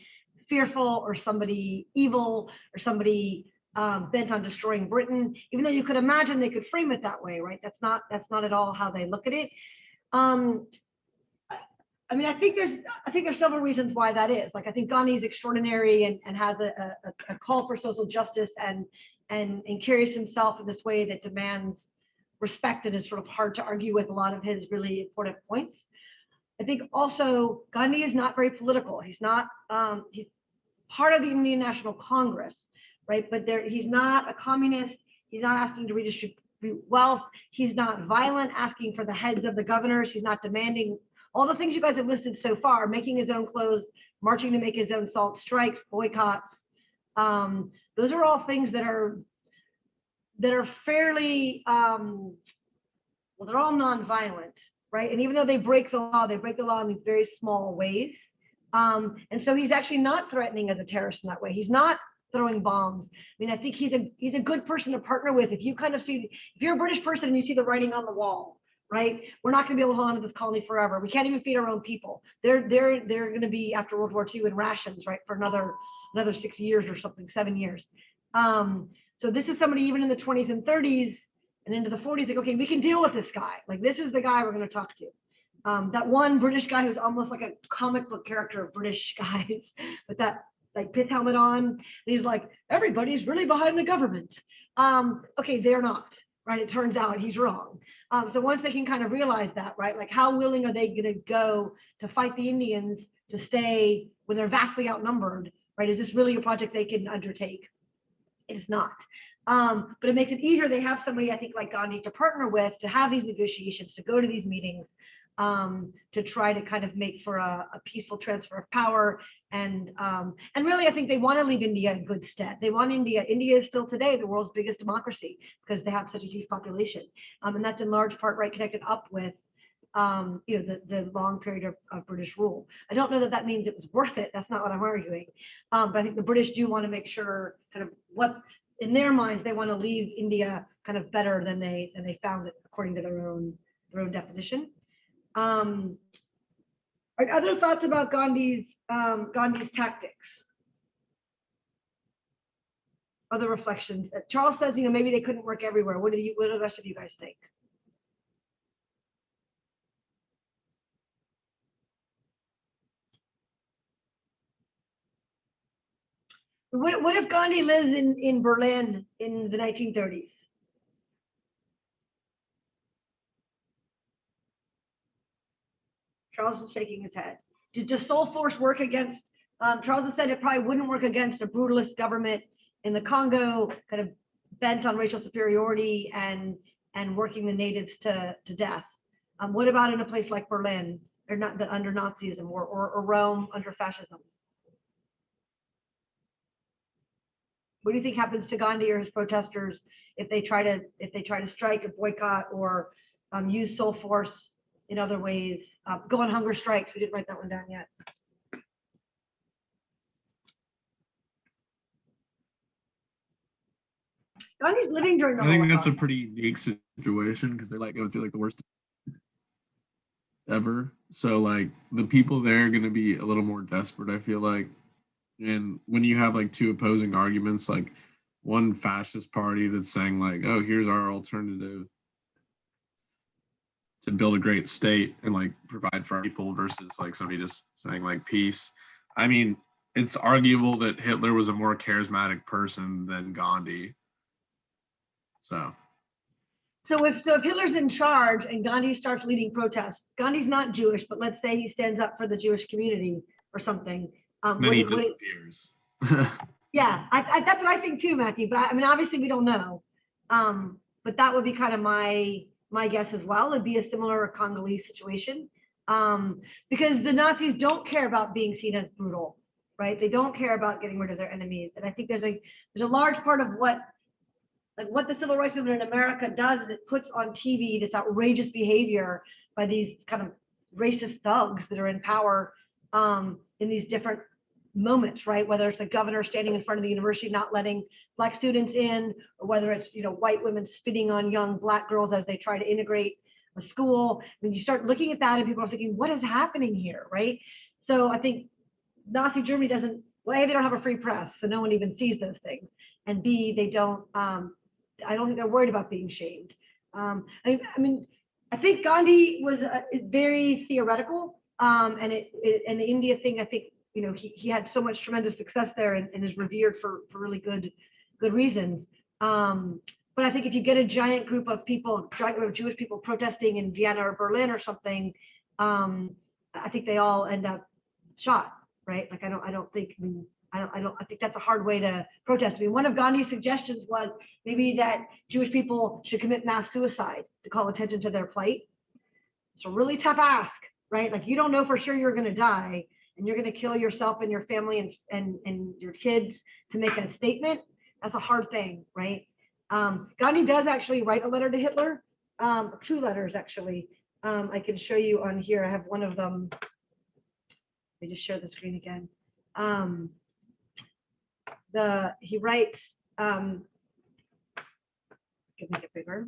fearful or somebody evil or somebody bent on destroying Britain, even though you could imagine they could frame it that way, right? That's not at all how they look at it. I mean, I think there's several reasons why that is. Like, I think Gandhi is extraordinary and has a call for social justice and carries himself in this way that demands respect and is sort of hard to argue with a lot of his really important points. I think also Gandhi is not very political. He's not he's part of the Indian National Congress, right? But he's not a communist. He's not asking to redistribute wealth. He's not violent, asking for the heads of the governors. He's not demanding all the things you guys have listed so far, making his own clothes, marching to make his own salt, strikes, boycotts. Those are all things that are fairly, well, they're all nonviolent, right? And even though they break the law in these very small ways. And so he's actually not threatening as a terrorist in that way. He's not throwing bombs. I mean, I think he's a good person to partner with. If you kind of see, if you're a British person and you see the writing on the wall, right? We're not going to be able to hold on to this colony forever. We can't even feed our own people. They're going to be after World War II in rations, right, for another 6 years or something, 7 years. So this is somebody even in the 20s and 30s and into the 40s, like, okay, we can deal with this guy. Like, this is the guy we're going to talk to. That one British guy who's almost like a comic book character of British guys with that like pith helmet on. And he's like, everybody's really behind the government. Okay, they're not, right? It turns out he's wrong. So once they can kind of realize that, right? Like, how willing are they going to go to fight the Indians to stay when they're vastly outnumbered, right? Is this really a project they can undertake? It's not. But it makes it easier. They have somebody, I think, like Gandhi to partner with, to have these negotiations, to go to these meetings, to try to kind of make for a peaceful transfer of power. And really, I think they want to leave India in good stead. They want India is still today the world's biggest democracy because they have such a huge population. And that's in large part, right, connected up with the long period of British rule. I don't know that means it was worth it. That's not what I'm arguing. But I think the British do want to make sure kind of what, in their minds, they want to leave India kind of better than they found it according to their own definition. Other thoughts about Gandhi's tactics? Other reflections? Charles says, maybe they couldn't work everywhere. What do the rest of you guys think? What if Gandhi lives in Berlin in the 1930s? Charles is shaking his head. Does Soul Force work against, Charles has said it probably wouldn't work against a brutalist government in the Congo, kind of bent on racial superiority and working the natives to death. What about in a place like Berlin, or not under Nazism, or Rome under fascism? What do you think happens to Gandhi or his protesters if they try to strike or boycott or use Soul Force in other ways? Go on hunger strikes. We didn't write that one down yet. Gandhi's living during the I think Holocaust. that's a pretty unique situation because they're like going through like the worst ever. So like the people there are going to be a little more desperate, I feel like. And when you have like two opposing arguments, like one fascist party that's saying like, oh, here's our alternative to build a great state and like provide for our people versus like somebody just saying like peace. I mean, it's arguable that Hitler was a more charismatic person than Gandhi. So if Hitler's in charge and Gandhi starts leading protests, Gandhi's not Jewish, but let's say he stands up for the Jewish community or something. Then he disappears. Yeah, that's what I think too, Matthew. But I mean, obviously we don't know. But that would be kind of my guess as well. It'd be a similar Congolese situation, because the Nazis don't care about being seen as brutal, right? They don't care about getting rid of their enemies. And I think there's a large part of what the civil rights movement in America does is it puts on TV this outrageous behavior by these kind of racist thugs that are in power in these different moments, right? Whether it's a governor standing in front of the university not letting Black students in, or whether it's, you know, white women spitting on young Black girls as they try to integrate a school. And you start looking at that and people are thinking, what is happening here, right? So I think Nazi Germany doesn't, well, A, they don't have a free press, so no one even sees those things. And B, they don't, I don't think they're worried about being shamed. I mean, I think Gandhi was very theoretical, and and the India thing, I think, you know, he had so much tremendous success there and is revered for really good reasons. But I think if you get a giant group of people, Jewish people protesting in Vienna or Berlin or something, I think they all end up shot, right? Like I don't think, I mean, I think that's a hard way to protest. I mean, one of Gandhi's suggestions was maybe that Jewish people should commit mass suicide to call attention to their plight. It's a really tough ask, right? Like you don't know for sure you're going to die and you're going to kill yourself and your family and your kids to make a statement. That's a hard thing, right? Gandhi does actually write a letter to Hitler, 2 letters actually. I can show you on here. I have one of them. Let me just share the screen again. He writes, can make it bigger.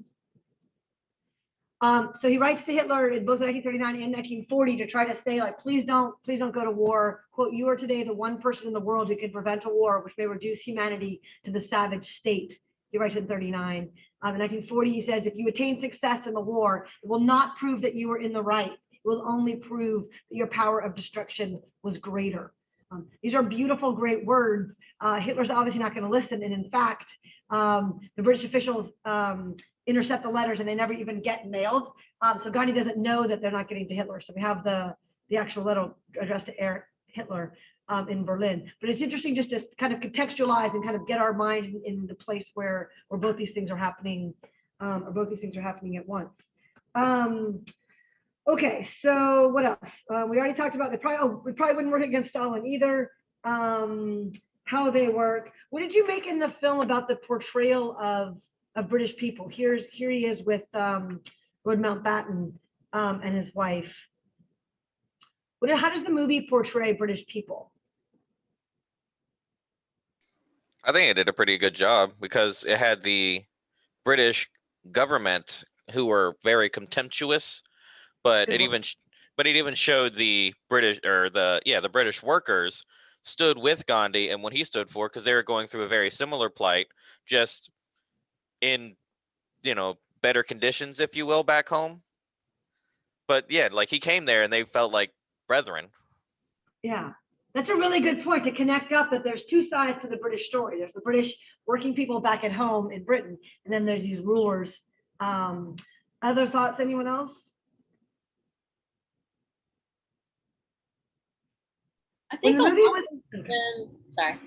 So he writes to Hitler in both 1939 and 1940 to try to say, like, please don't go to war. Quote, you are today the one person in the world who can prevent a war which may reduce humanity to the savage state. He writes in 39. In 1940, he says, if you attain success in the war, it will not prove that you were in the right. It will only prove that your power of destruction was greater. These are beautiful, great words. Hitler's obviously not going to listen. And in fact, the British officials intercept the letters and they never even get mailed. So Gandhi doesn't know that they're not getting to Hitler. So we have the actual letter addressed to Hitler in Berlin. But it's interesting just to kind of contextualize and kind of get our mind in the place where both these things are happening, at once. Okay, so what else? We already talked about we probably wouldn't work against Stalin either. How they work. What did you make in the film about the portrayal of British people? Here he is with Lord Mountbatten and his wife. How does the movie portray British people? I think it did a pretty good job because it had the British government who were very contemptuous, but it even showed the British the British workers stood with Gandhi and what he stood for, because they were going through a very similar plight, just in, you know, better conditions, if you will, back home. But yeah, like he came there and they felt like brethren. Yeah, that's a really good point to connect up that there's 2 sides to the British story. There's the British working people back at home in Britain, and then there's these rulers. Other thoughts, anyone else? I think Sorry.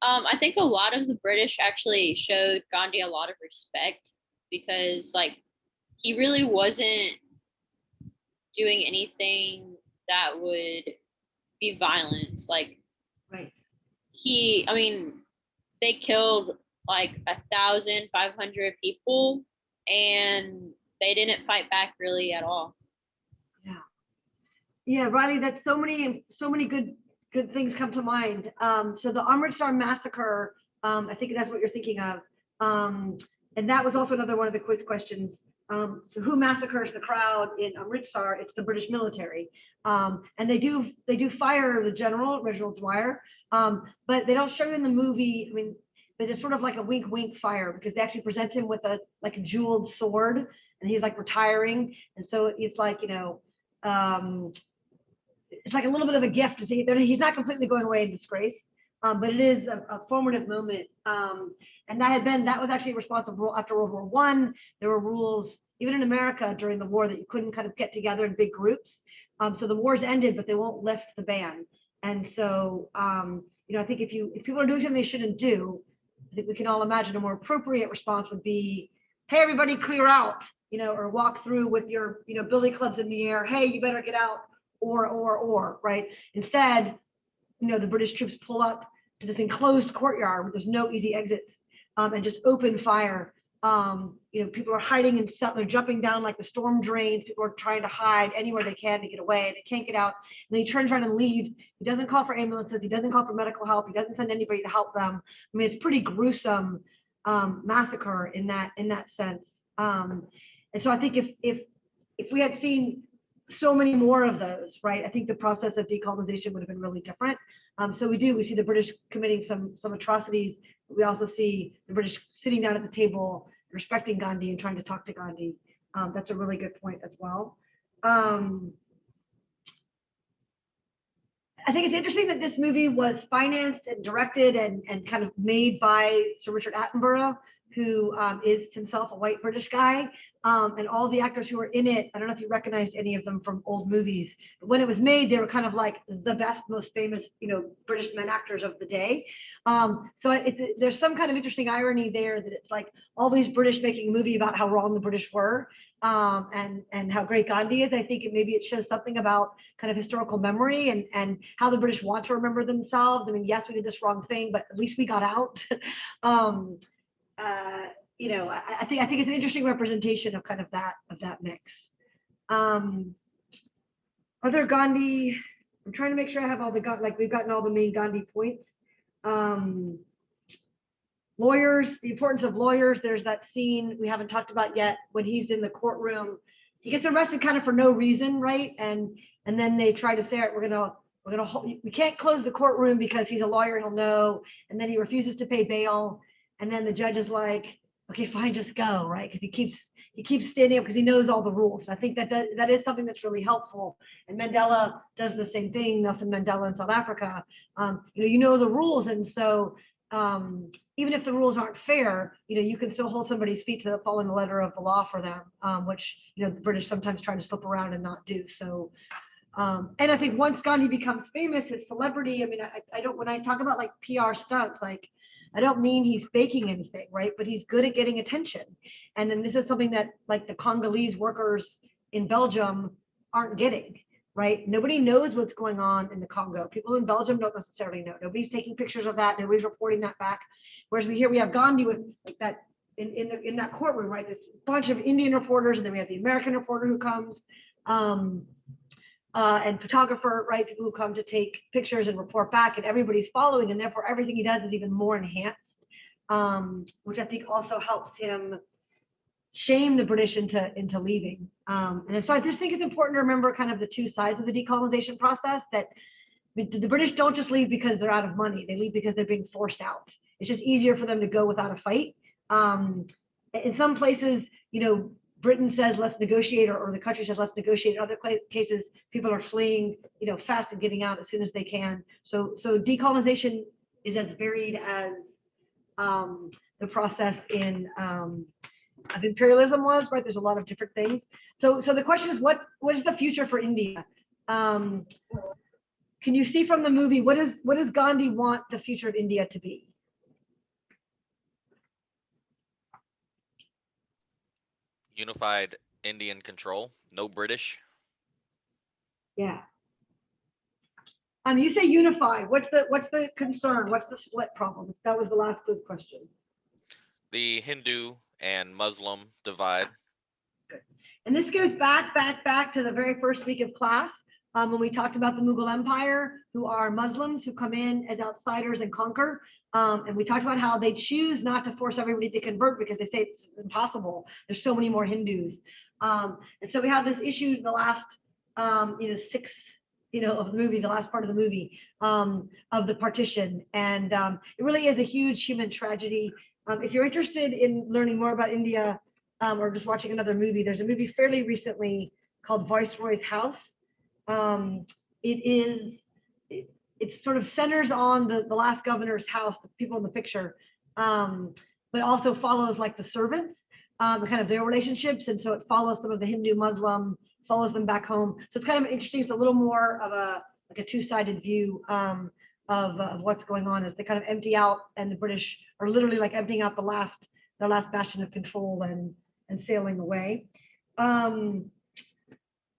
I think a lot of the British actually showed Gandhi a lot of respect because, like, he really wasn't doing anything that would be violence. Like, right. They killed like 1,500 people and they didn't fight back really at all. Yeah, Riley, that's so many good things come to mind. So the Amritsar massacre, I think that's what you're thinking of. And that was also another one of the quiz questions. So who massacres the crowd in Amritsar? It's the British military. And they do fire the general, Reginald Dwyer, but they don't show you in the movie. I mean, but it's sort of like a wink, wink fire, because they actually present him with a jeweled sword and he's like retiring. And so it's like, you know, it's like a little bit of a gift to see. He's not completely going away in disgrace, but it is a formative moment. And that was actually responsible after World War I. There were rules, even in America during the war, that you couldn't kind of get together in big groups. So the war's ended, but they won't lift the ban. And so, you know, I think if people are doing something they shouldn't do, I think we can all imagine a more appropriate response would be, hey, everybody clear out, you know, or walk through with your, you know, billy clubs in the air. Hey, you better get out. Or, right? Instead, you know, the British troops pull up to this enclosed courtyard where there's no easy exits, and just open fire People are hiding and they're jumping down like the storm drains. People are trying to hide anywhere they can to get away. They can't get out. And then he turns around and leaves. He doesn't call for ambulances. He doesn't call for medical help. He doesn't send anybody to help them. I mean, it's pretty gruesome massacre in that sense. And so I think if we had seen so many more of those, right, I think the process of decolonization would have been really different. So we see the British committing some atrocities. We also see the British sitting down at the table, respecting Gandhi and trying to talk to Gandhi. That's a really good point as well. I think it's interesting that this movie was financed and directed and kind of made by Sir Richard Attenborough, who is himself a white British guy. And all the actors who were in it, I don't know if you recognized any of them from old movies, but when it was made, they were kind of like the best, most famous, British men actors of the day. So there's some kind of interesting irony there that it's like all these British making a movie about how wrong the British were, and how great Gandhi is. I think maybe it shows something about kind of historical memory and how the British want to remember themselves. I mean, yes, we did this wrong thing, but at least we got out. I think it's an interesting representation of kind of that mix. Other Gandhi, I'm trying to make sure I have all we've gotten all the main Gandhi points. Lawyers, the importance of lawyers. There's that scene we haven't talked about yet when he's in the courtroom. He gets arrested kind of for no reason, right? And then they try to say, all right, we can't close the courtroom because he's a lawyer, he'll know. And then he refuses to pay bail. And then the judge is like, okay, fine, just go, right? Because he keeps standing up because he knows all the rules. I think that is something that's really helpful. And Mandela does the same thing. Nelson Mandela in South Africa. You know the rules, and so even if the rules aren't fair, you can still hold somebody's feet to following the letter of the law for them, which the British sometimes try to slip around and not do. So, and I think once Gandhi becomes famous, his celebrity. I mean, I don't when I talk about like PR stunts, like. I don't mean he's faking anything, right? But he's good at getting attention. And then this is something that like the Congolese workers in Belgium aren't getting, right? Nobody knows what's going on in the Congo. People in Belgium don't necessarily know. Nobody's taking pictures of that. Nobody's reporting that back. Whereas we have Gandhi with like that in that courtroom, right? This bunch of Indian reporters, and then we have the American reporter who comes. And photographer, right? People who come to take pictures and report back, and everybody's following, and therefore everything he does is even more enhanced, which I think also helps him shame the British into leaving. And so I just think it's important to remember kind of the two sides of the decolonization process, that the British don't just leave because they're out of money. They leave because they're being forced out. It's just easier for them to go without a fight. In some places, Britain says let's negotiate, or the country says let's negotiate. In other cases, people are fleeing, fast and getting out as soon as they can. So decolonization is as varied as the process of imperialism was, right? There's a lot of different things. So the question is, what is the future for India? Can you see from the movie what does Gandhi want the future of India to be? Unified Indian control, no British. Yeah. You say unified. What's the concern? What's the split problem? That was the last good question. The Hindu and Muslim divide. Good. And this goes back to the very first week of class, when we talked about the Mughal Empire, who are Muslims who come in as outsiders and conquer. And we talked about how they choose not to force everybody to convert because they say it's impossible. There's so many more Hindus. And so we have this issue in the last, sixth, of the movie, the last part of the movie, of the partition. And it really is a huge human tragedy. If you're interested in learning more about India, or just watching another movie, there's a movie fairly recently called Viceroy's House. It sort of centers on the last governor's house, the people in the picture, but also follows like the servants, kind of their relationships. And so it follows some of the Hindu, Muslim, follows them back home. So it's kind of interesting. It's a little more of a two-sided view of what's going on as they kind of empty out, and the British are literally like emptying out their last bastion of control and sailing away.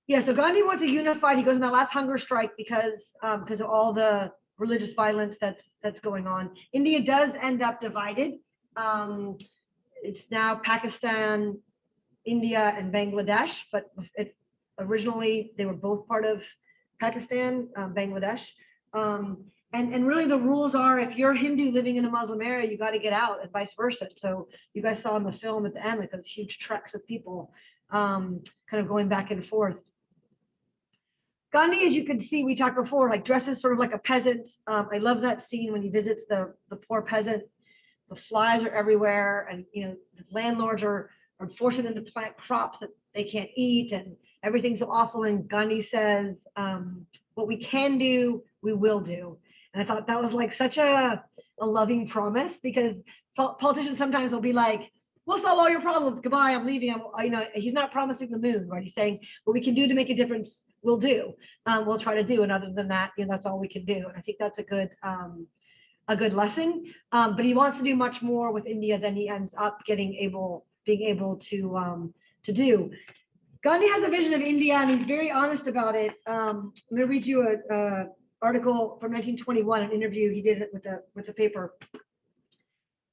Yeah, so Gandhi wants a unified. He goes on that last hunger strike because of all the religious violence that's going on. India does end up divided. it's now Pakistan, India, and Bangladesh, but originally they were both part of Pakistan, Bangladesh. And really the rules are, if you're Hindu living in a Muslim area, you got to get out, and vice versa. So you guys saw in the film at the end, like those huge treks of people kind of going back and forth. Gandhi, as you can see, we talked before, like dresses sort of like a peasant. I love that scene when he visits the poor peasant. The flies are everywhere, and the landlords are forcing them to plant crops that they can't eat, and everything's so awful. And Gandhi says, what we can do, we will do. And I thought that was like such a loving promise, because politicians sometimes will be like, we'll solve all your problems. Goodbye, I'm leaving. He's not promising the moon, right? He's saying what we can do to make a difference, we'll do. We'll try to do. And other than that, that's all we can do. And I think that's a good lesson. But he wants to do much more with India than he ends up being able to do. Gandhi has a vision of India, and he's very honest about it. I'm going to read you a article from 1921, an interview he did with the paper.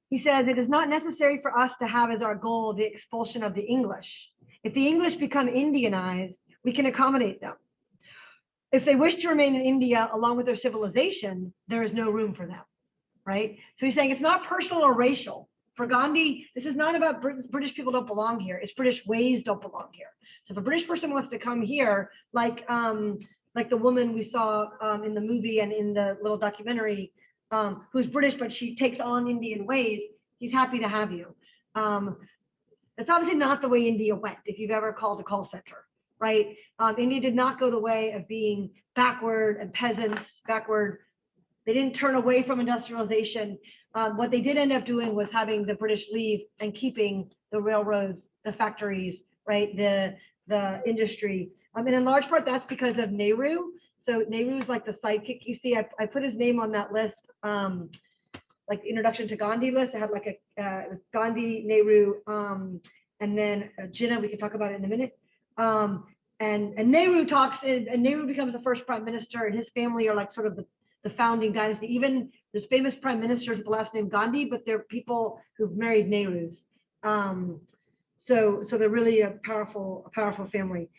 He says, it is not necessary for us to have as our goal the expulsion of the English. If the English become Indianized, we can accommodate them. If they wish to remain in India along with their civilization, there is no room for them, right? So he's saying it's not personal or racial. For Gandhi, this is not about British people don't belong here. It's British ways don't belong here. So if a British person wants to come here, like the woman we saw in the movie and in the little documentary, who's British, but she takes on Indian ways, he's happy to have you. That's obviously not the way India went, if you've ever called a call center, right? India did not go the way of being backward and peasants, backward. They didn't turn away from industrialization. What they did end up doing was having the British leave and keeping the railroads, the factories, right? The industry. And in large part, that's because of Nehru. So Nehru's like the sidekick. You see, I put his name on that list, like the Introduction to Gandhi list. I had like it was Gandhi, Nehru, and then Jinnah. We can talk about it in a minute. And Nehru talks, and Nehru becomes the first prime minister, and his family are like sort of the founding dynasty. Even there's famous prime ministers with the last name Gandhi, but they're people who've married Nehrus. So they're really a powerful family.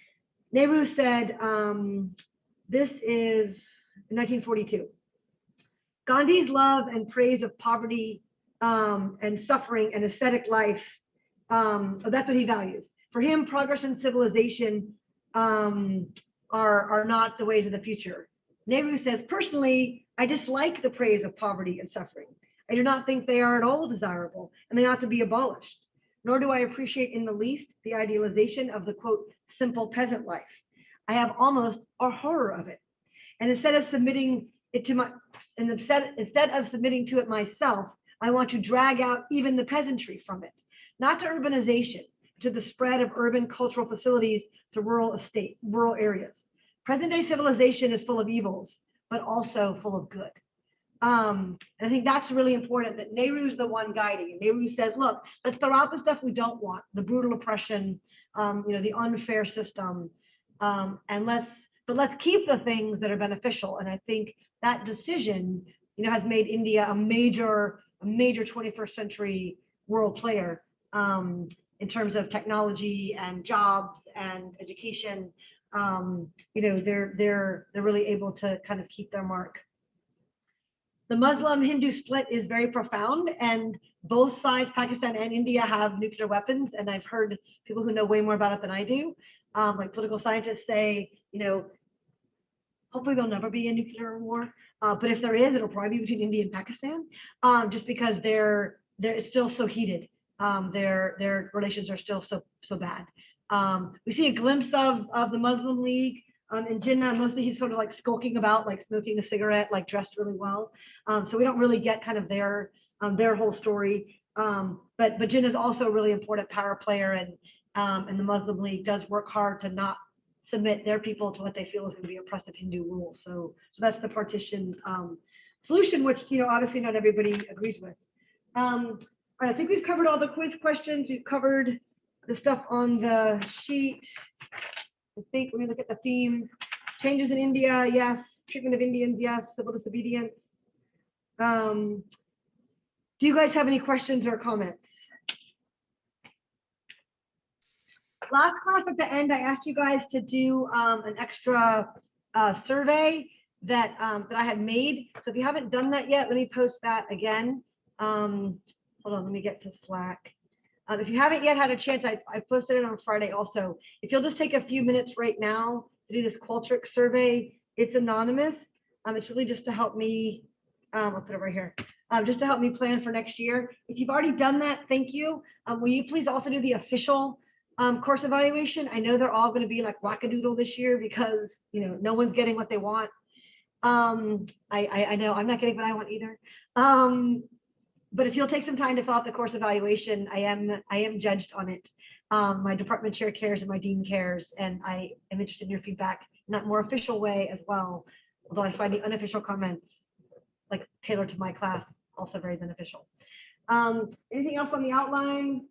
Nehru said, this is 1942. Gandhi's love and praise of poverty and suffering and ascetic life, that's what he values. For him, progress and civilization are not the ways of the future. Nehru says, personally, I dislike the praise of poverty and suffering. I do not think they are at all desirable, and they ought to be abolished. Nor do I appreciate in the least the idealization of the, quote, simple peasant life. I have almost a horror of it. And instead of submitting to it myself, I want to drag out even the peasantry from it, not to urbanization, to the spread of urban cultural facilities to rural areas. Present-day civilization is full of evils, but also full of good. And I think that's really important, that Nehru's the one guiding. And Nehru says, look, let's throw out the stuff we don't want, the brutal oppression, the unfair system, and let's keep the things that are beneficial. And I think that decision, has made India a major 21st century world player in terms of technology and jobs and education. They're really able to kind of keep their mark. The Muslim-Hindu split is very profound, and both sides, Pakistan and India, have nuclear weapons. And I've heard people who know way more about it than I do, like political scientists say, hopefully there'll never be a nuclear war. But if there is, it'll probably be between India and Pakistan, just because it's still so heated. Their relations are still so bad. We see a glimpse of the Muslim League in Jinnah. Mostly he's sort of like skulking about, like smoking a cigarette, like dressed really well. So we don't really get kind of their whole story. But Jinnah is also a really important power player, and the Muslim League does work hard to not submit their people to what they feel is going to be oppressive Hindu rule. So that's the partition solution, which obviously not everybody agrees with. I think we've covered all the quiz questions. We've covered the stuff on the sheet. I think we're going to look at the theme. Changes in India, yes. Treatment of Indians, yes. Civil disobedience. Do you guys have any questions or comments? last class at the end, I asked you guys to do an extra survey that that I had made. So if you haven't done that yet, let me post that again. Hold on, let me get to Slack. If you haven't yet had a chance, I posted it on Friday also. If you'll just take a few minutes right now to do this Qualtrics survey, it's anonymous. It's really just to help me, I'll put it right here, just to help me plan for next year. If you've already done that, thank you. Will you please also do the official course evaluation? I know they're all going to be like wackadoodle this year because, you know, no one's getting what they want. I know I'm not getting what I want either. But if you'll take some time to fill out the course evaluation, I am judged on it. My department chair cares and my dean cares, and I am interested in your feedback in that more official way as well. Although I find the unofficial comments, like tailored to my class, also very beneficial. Anything else on the outline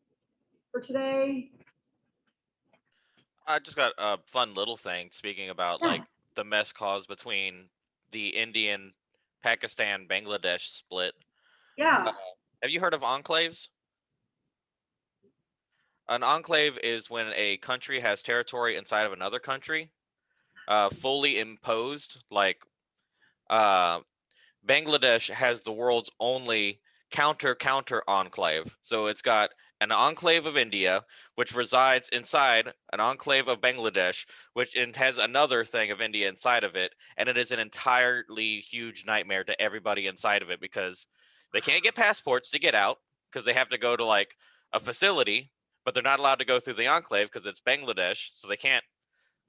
for today? I just got a fun little thing speaking about Yeah. like the mess caused between the Indian, Pakistan, Bangladesh split. Yeah. Have you heard of enclaves? An enclave is when a country has territory inside of another country, fully imposed. Like Bangladesh has the world's only counter enclave. So it's got an enclave of India, which resides inside an enclave of Bangladesh, which has another thing of India inside of it. And it is an entirely huge nightmare to everybody inside of it because they can't get passports to get out because they have to go to like a facility, but they're not allowed to go through the enclave because it's Bangladesh. So they can't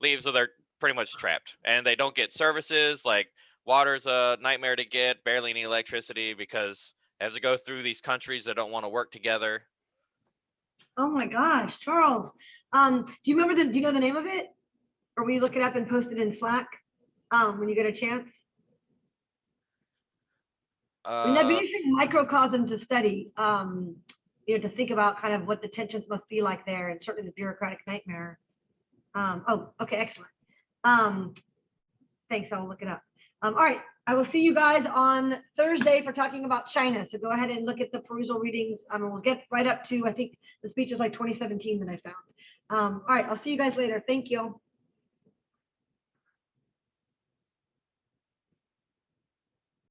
leave. So they're pretty much trapped, and they don't get services. Like water's a nightmare to get, barely any electricity because it has to go through these countries that don't want to work together. Oh my gosh, Charles. Do you remember do you know the name of it? Or will you look it up and post it in Slack when you get a chance? I mean, that'd be interesting microcosm to study, you know, to think about kind of what the tensions must be like there, and certainly the bureaucratic nightmare. Oh, okay, excellent. Thanks, I'll look it up. All right, I will see you guys on Thursday for talking about China. So go ahead and look at the perusal readings. We'll get right up to, I think the speech is like 2017 that I found. All right, I'll see you guys later. Thank you.